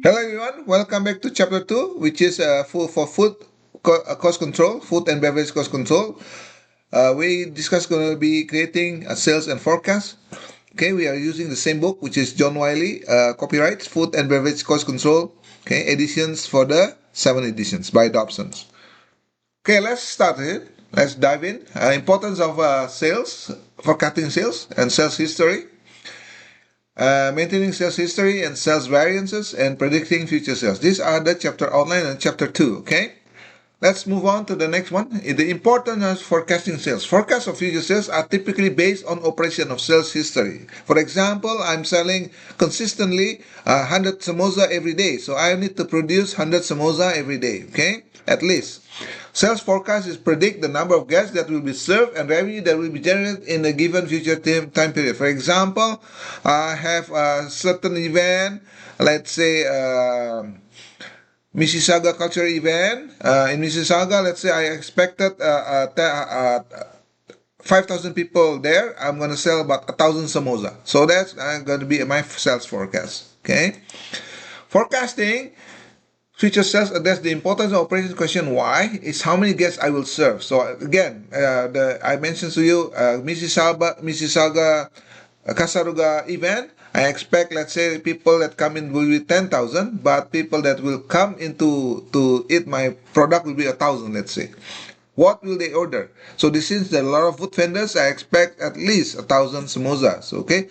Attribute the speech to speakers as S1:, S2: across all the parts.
S1: Hello everyone, welcome back to chapter 2, which is for food cost control, food and beverage cost control. We discuss going to be creating a sales and forecast. Okay, we are using the same book, which is John Wiley, copyright, food and beverage cost control. Okay, editions for the 7 editions by Dobsons. Okay, let's start it. Let's dive in. Importance of sales, forecasting sales and sales history. Maintaining sales history and sales variances and predicting future sales. These are the chapter outline and chapter 2, okay? Let's move on to the next one. The importance of forecasting sales. Forecasts of future sales are typically based on operation of sales history. For example, I'm selling consistently 100 samosa every day, so I need to produce 100 samosa every day, okay? At least. Sales forecast is predict the number of guests that will be served and revenue that will be generated in a given future time period. For example, I have a certain event, let's say Mississauga cultural event. In Mississauga, let's say I expected 5,000 people there. I'm going to sell about 1,000 samosa. So that's going to be my sales forecast. Okay. Forecasting future sales address the importance of operations question why is how many guests I will serve. So again, I mentioned to you Mississauga Kasaruga event. I expect, let's say, people that come in will be 10,000, but people that will come into to eat my product will be 1,000, let's say. What will they order? So this since there are a lot of food vendors, I expect at least 1,000 samosas. Okay.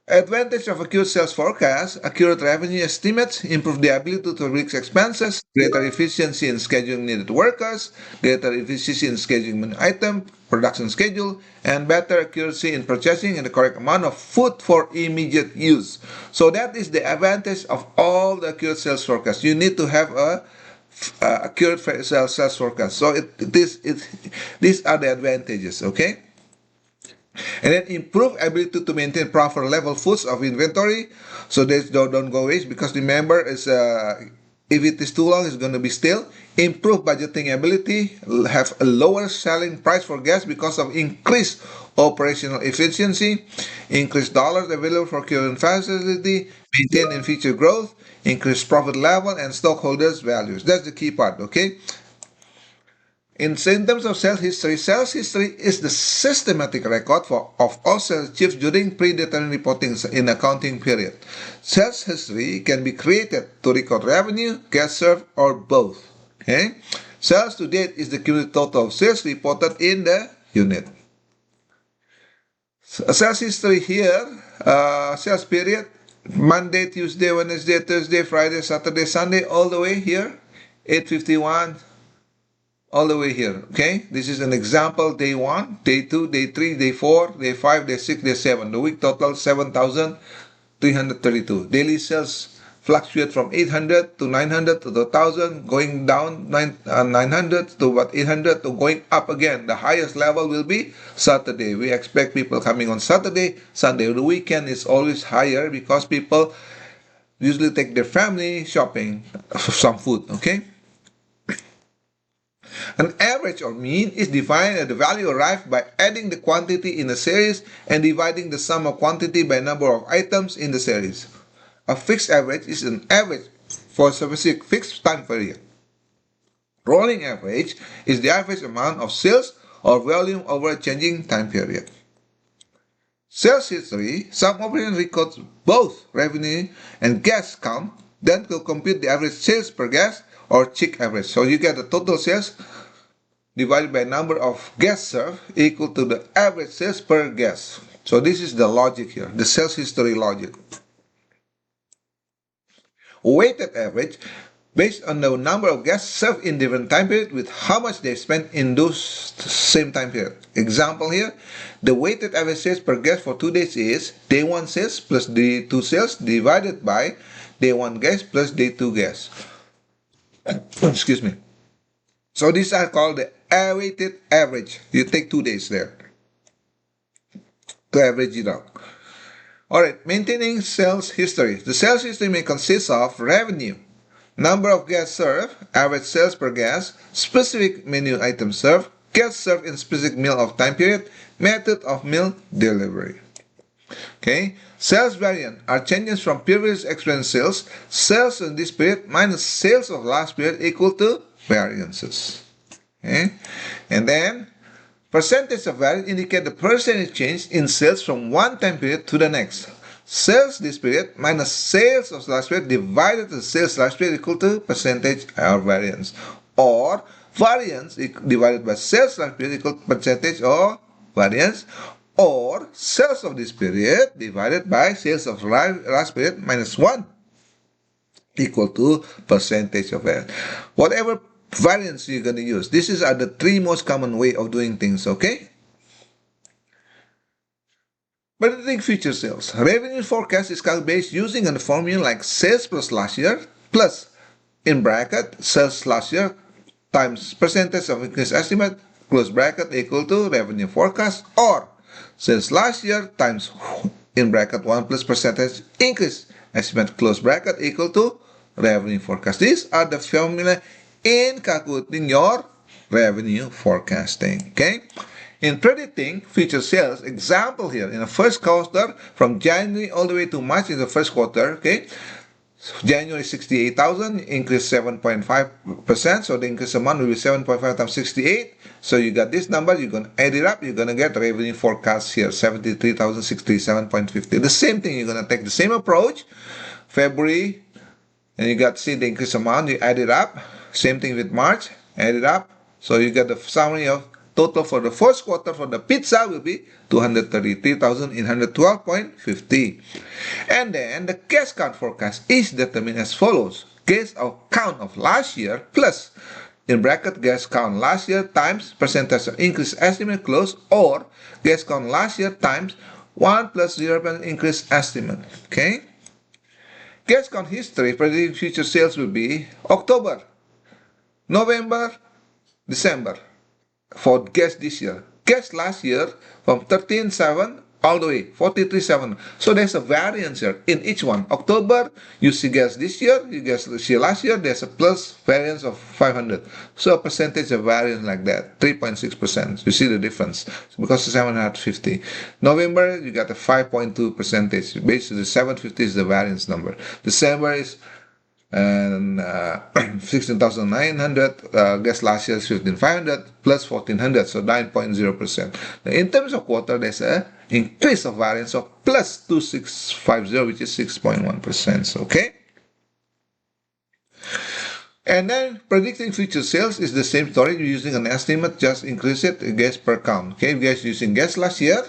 S1: Advantage of accurate sales forecast, accurate revenue estimates, improve the ability to predict expenses, greater efficiency in scheduling needed workers, greater efficiency in scheduling item, production schedule, and better accuracy in purchasing and the correct amount of food for immediate use. So that is the advantage of all the accurate sales forecast. You need to have a accurate sales forecast. So these are the advantages, okay? And then improve ability to maintain proper level foods of inventory so they don't go waste, because remember is if it is too long it's going to be stale. Improve budgeting ability, have a lower selling price for gas because of increased operational efficiency, increased dollars available for current facility, maintain in future growth, increase profit level and stockholders values. That's the key part, okay? In terms of sales history is the systematic record of all sales achieved during predetermined reporting in accounting period. Sales history can be created to record revenue, cash served, or both. Okay? Sales to date is the cumulative total of sales reported in the unit. Sales history here, sales period, Monday, Tuesday, Wednesday, Thursday, Friday, Saturday, Sunday, all the way here, 851 all the way here. Okay, this is an example. Day 1, day 2, day 3, day 4, day 5, day 6, day 7. The week total 7,332. Daily sales fluctuate from 800 to 900 to 1,000, going down 900 to about 800 to going up again. The highest level will be Saturday. We expect people coming on Saturday, Sunday. The weekend is always higher because people usually take their family shopping for some food. Okay. An average or mean is defined as the value arrived by adding the quantity in a series and dividing the sum of quantity by number of items in the series. A fixed average is an average for a specific fixed time period. Rolling average is the average amount of sales or volume over a changing time period. Sales history, some operation records both revenue and guest count, then to compute the average sales per guest or check average. So you get the total sales divided by number of guests served equal to the average sales per guest. So this is the logic here, the sales history logic. Weighted average based on the number of guests served in different time period with how much they spent in those same time period. Example here, the weighted average sales per guest for 2 days is day 1 sales plus day 2 sales divided by day 1 guest plus day 2 guests. Excuse me. So these are called the weighted average. You take 2 days there to average it out. Alright, maintaining sales history. The sales history may consist of revenue, number of guests served, average sales per guest, specific menu items served, guests served in specific meal of time period, method of meal delivery. Okay, Sales variance are changes from previous expense sales. Sales in this period minus sales of last period equal to variances. Okay? And then percentage of variance indicate the percentage change in sales from one time period to the next. Sales this period minus sales of last period divided to sales last period equal to percentage or variance. Or variance divided by sales last period equal to percentage or variance. Or sales of this period divided by sales of last period minus 1 equal to percentage of variance. Whatever variance you're going to use. These are the three most common way of doing things, okay? Predicting future sales. Revenue forecast is calculated using a formula like sales plus last year plus in bracket sales last year times percentage of increase estimate close bracket equal to revenue forecast, or sales last year times in bracket 1 plus percentage increase estimate close bracket equal to revenue forecast. These are the formula in calculating your revenue forecasting. Okay. In predicting future sales, example here in the first quarter from January all the way to March in the first quarter. Okay. January 68,000 increase 7.5%, so the increase amount will be 7.5 times 68. So you got this number, you're going to add it up, you're going to get revenue forecast here 73,067.50. The same thing, you're going to take the same approach. February, and you got see the increase amount, you add it up. Same thing with March, add it up. So you get the summary of total for the first quarter for the pizza will be 233,812.50. And then the guest count forecast is determined as follows. Guest count of last year plus in bracket guest count last year times percentage of increase estimate close, or guest count last year times 1 plus 0% increase estimate. Okay. Guest count history predicting future sales will be October, November, December. For guest this year. Guest last year from 13.7 all the way 43.7. So there's a variance here in each one. October, you see guest this year, you guess see last year, there's a plus variance of 500. So a percentage of variance like that, 3.6%. You see the difference because it's 750. November, you got a 5.2 percentage. Basically, 750 is the variance number. December is and 16,900, guess last year is 15,500 plus 1,400, so 9.0%. In terms of quarter, there's an increase of variance of plus 2,650, which is 6.1%. Okay. And then predicting future sales is the same story. You're using an estimate, just increase it guess per count. Okay, you guys using guess last year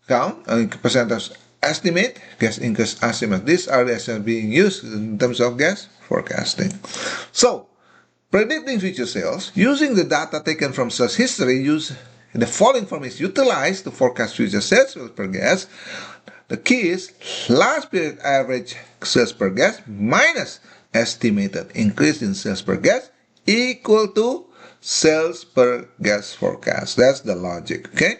S1: count percentage estimate, guess increase estimate. These are the estimates being used in terms of guess forecasting. So, predicting future sales using the data taken from sales history, use the following form is utilized to forecast future sales per guess. The key is last period average sales per guess minus estimated increase in sales per guess equal to sales per guess forecast. That's the logic. Okay.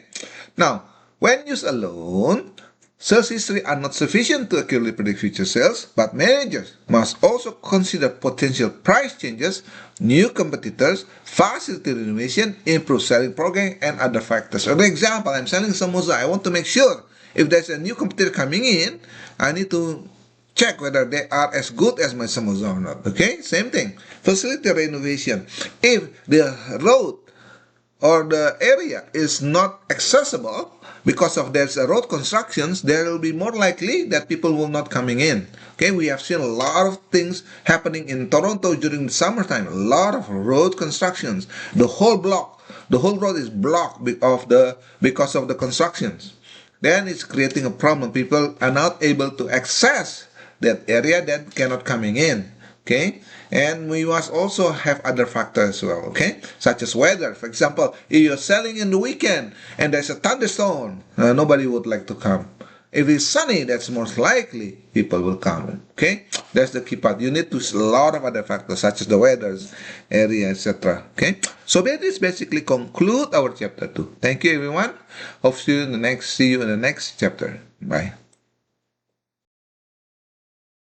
S1: Now, when used alone, sales history are not sufficient to accurately predict future sales, but managers must also consider potential price changes, new competitors, facility renovation, improved selling program, and other factors. For example, I'm selling samosa. I want to make sure if there's a new competitor coming in, I need to check whether they are as good as my samosa or not. Okay, same thing. Facility renovation. If the road or the area is not accessible because of there's a road constructions, there will be more likely that people will not coming in. Okay, we have seen a lot of things happening in Toronto during the summertime. A lot of road constructions. The whole road is blocked because of the constructions. Then it's creating a problem. People are not able to access that area that cannot coming in. Okay, and we must also have other factors as well, okay, such as weather. For example, if you're selling in the weekend and there's a thunderstorm, nobody would like to come. If it's sunny, that's most likely people will come. Okay, that's the key part. You need to a lot of other factors such as the weather's area, etc. Okay, so that is basically conclude our chapter 2. Thank you, everyone. Hope see you in the next chapter. Bye.